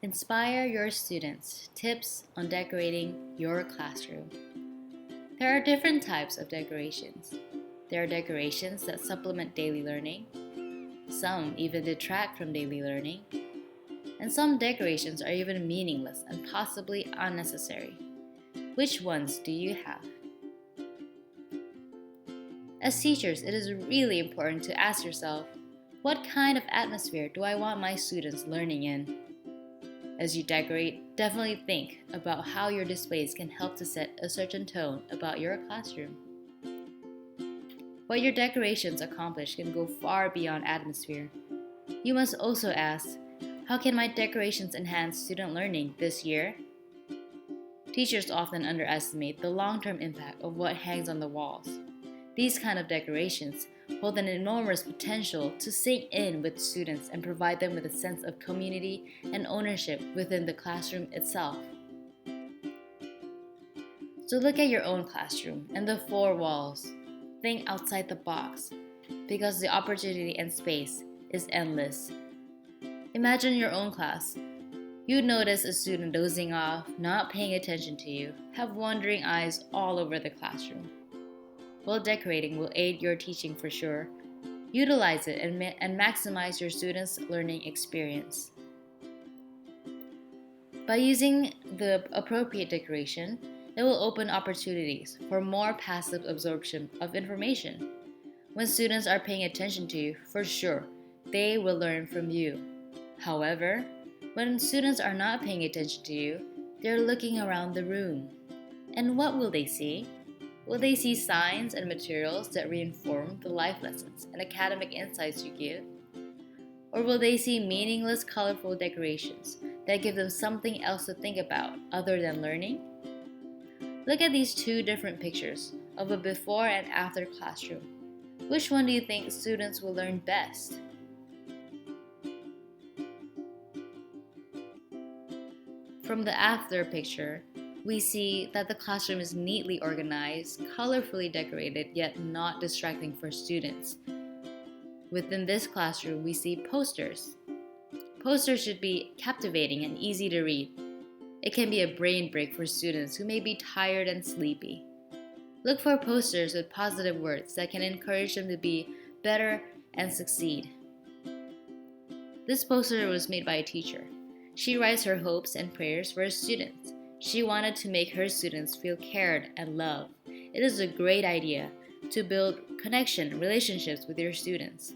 Inspire your students. Tips on decorating your classroom. There are different types of decorations. There are decorations that supplement daily learning. Some even detract from daily learning. And some decorations are even meaningless and possibly unnecessary. Which ones do you have? As teachers, it is really important to ask yourself, what kind of atmosphere do I want my students learning in? As you decorate, definitely think about how your displays can help to set a certain tone about your classroom. What your decorations accomplish can go far beyond atmosphere. You must also ask, how can my decorations enhance student learning this year? Teachers often underestimate the long-term impact of what hangs on the walls. These kind of decorations hold an enormous potential to sink in with students and provide them with a sense of community and ownership within the classroom itself. So look at your own classroom and the four walls. Think outside the box, because the opportunity and space is endless. Imagine your own class. You'd notice a student dozing off, not paying attention to you, have wandering eyes all over the classroom. Well, decorating will aid your teaching for sure. Utilize it and maximize your students' learning experience. By using the appropriate decoration, it will open opportunities for more passive absorption of information. When students are paying attention to you, for sure, they will learn from you. However, when students are not paying attention to you, they're looking around the room. And what will they see? Will they see signs and materials that reinforce the life lessons and academic insights you give? Or will they see meaningless, colorful decorations that give them something else to think about other than learning? Look at these two different pictures of a before and after classroom. Which one do you think students will learn best? From the after picture, we see that the classroom is neatly organized, colorfully decorated, yet not distracting for students. Within this classroom, we see posters. Posters should be captivating and easy to read. It can be a brain break for students who may be tired and sleepy. Look for posters with positive words that can encourage them to be better and succeed. This poster was made by a teacher. She writes her hopes and prayers for her students. She wanted to make her students feel cared and loved. It is a great idea to build connection, relationships with your students.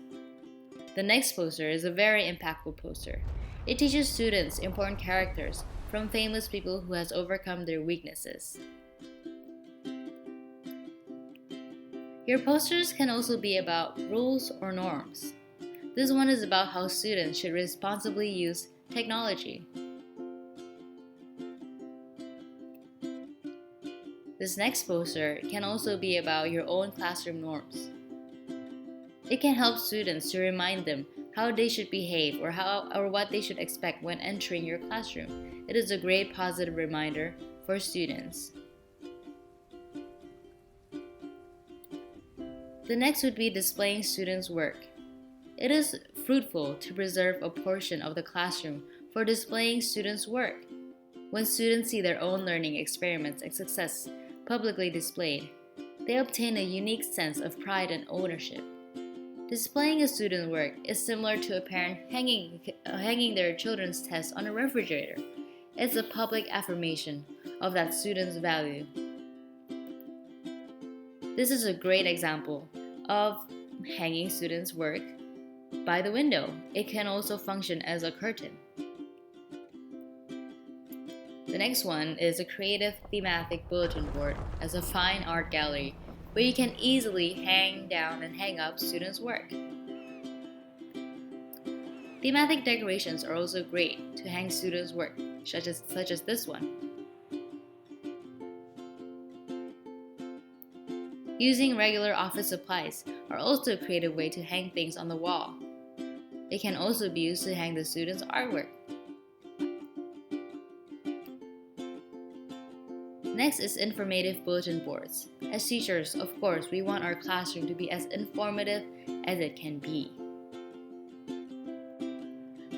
The next poster is a very impactful poster. It teaches students important characters from famous people who has overcome their weaknesses. Your posters can also be about rules or norms. This one is about how students should responsibly use technology. This next poster can also be about your own classroom norms. It can help students to remind them how they should behave or what they should expect when entering your classroom. It is a great positive reminder for students. The next would be displaying students' work. It is fruitful to preserve a portion of the classroom for displaying students' work. When students see their own learning experiments and success publicly displayed, they obtain a unique sense of pride and ownership. Displaying a student's work is similar to a parent hanging their children's tests on a refrigerator. It's a public affirmation of that student's value. This is a great example of hanging students' work by the window. It can also function as a curtain. The next one is a creative thematic bulletin board as a fine art gallery where you can easily hang down and hang up students' work. Thematic decorations are also great to hang students' work, such as this one. Using regular office supplies are also a creative way to hang things on the wall. It can also be used to hang the students' artwork. Next is informative bulletin boards. As teachers, of course, we want our classroom to be as informative as it can be.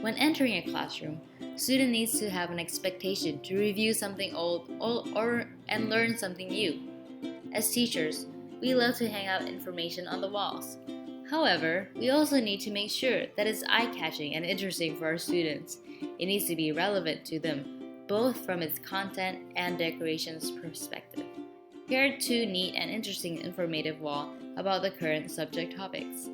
When entering a classroom, Student needs to have an expectation to review something old and learn something new. As teachers, we love to hang out information on the walls. However, we also need to make sure that it's eye-catching and interesting for our students. It needs to be relevant to them, both from its content and decorations perspective. Here are two neat and interesting informative walls about the current subject topics.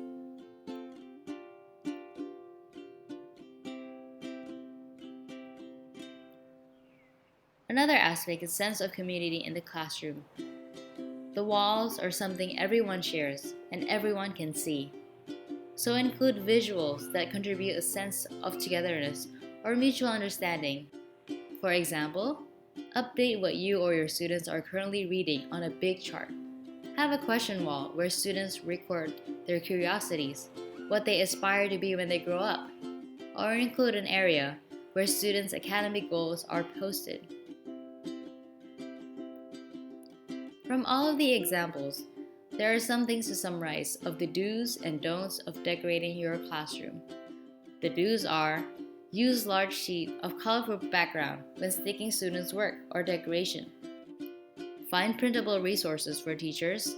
Another aspect is sense of community in the classroom. The walls are something everyone shares and everyone can see. So include visuals that contribute a sense of togetherness or mutual understanding. For example, update what you or your students are currently reading on a big chart. Have a question wall where students record their curiosities, what they aspire to be when they grow up, or include an area where students' academic goals are posted. From all of the examples, there are some things to summarize of the do's and don'ts of decorating your classroom. The do's are: use large sheet of colorful background when sticking students' work or decoration. Find printable resources for teachers.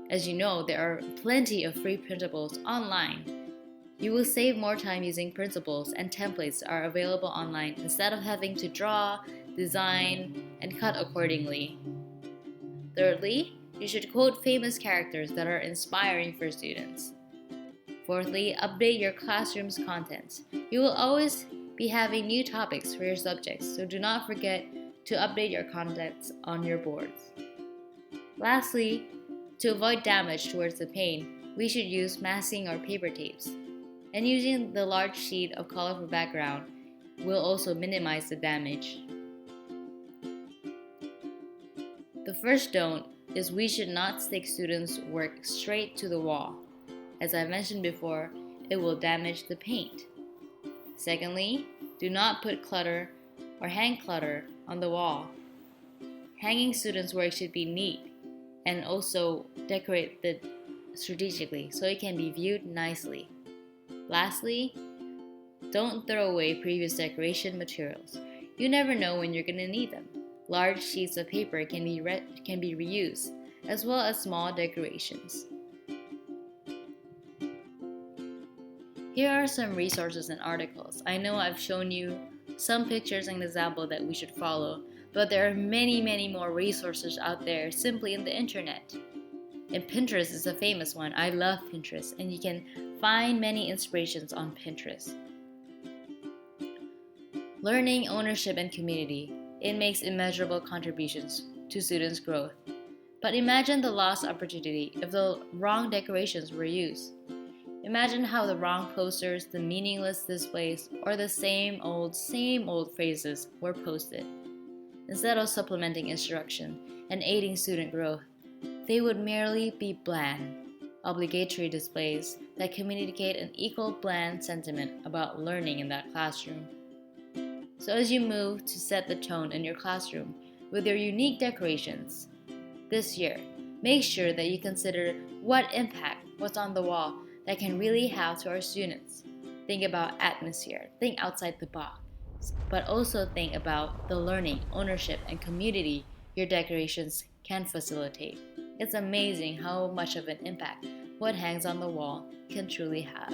As you know, there are plenty of free printables online. You will save more time using printables and templates that are available online instead of having to draw, design, and cut accordingly. Thirdly, you should quote famous characters that are inspiring for students. Fourthly, update your classroom's contents. You will always be having new topics for your subjects, so do not forget to update your contents on your boards. Lastly, to avoid damage towards the paint, we should use masking or paper tapes. And using the large sheet of colorful background will also minimize the damage. The first don't is we should not stick students' work straight to the wall. As I mentioned before, it will damage the paint. Secondly, do not put clutter or hang clutter on the wall. Hanging students' work should be neat and also decorated strategically so it can be viewed nicely. Lastly, don't throw away previous decoration materials. You never know when you're going to need them. Large sheets of paper can be reused, as well as small decorations. Here are some resources and articles. I know I've shown you some pictures and examples that we should follow, but there are many more resources out there simply in the internet. And Pinterest is a famous one. I love Pinterest, and you can find many inspirations on Pinterest. Learning, ownership, and community. It makes immeasurable contributions to students' growth. But imagine the lost opportunity if the wrong decorations were used. Imagine how the wrong posters, the meaningless displays, or the same old phrases were posted. Instead of supplementing instruction and aiding student growth, they would merely be bland, obligatory displays that communicate an equal bland sentiment about learning in that classroom. So as you move to set the tone in your classroom with your unique decorations this year, make sure that you consider what impact what's on the wall that can really have to our students. Think about atmosphere, think outside the box, but also think about the learning, ownership, and community your decorations can facilitate. It's amazing how much of an impact what hangs on the wall can truly have.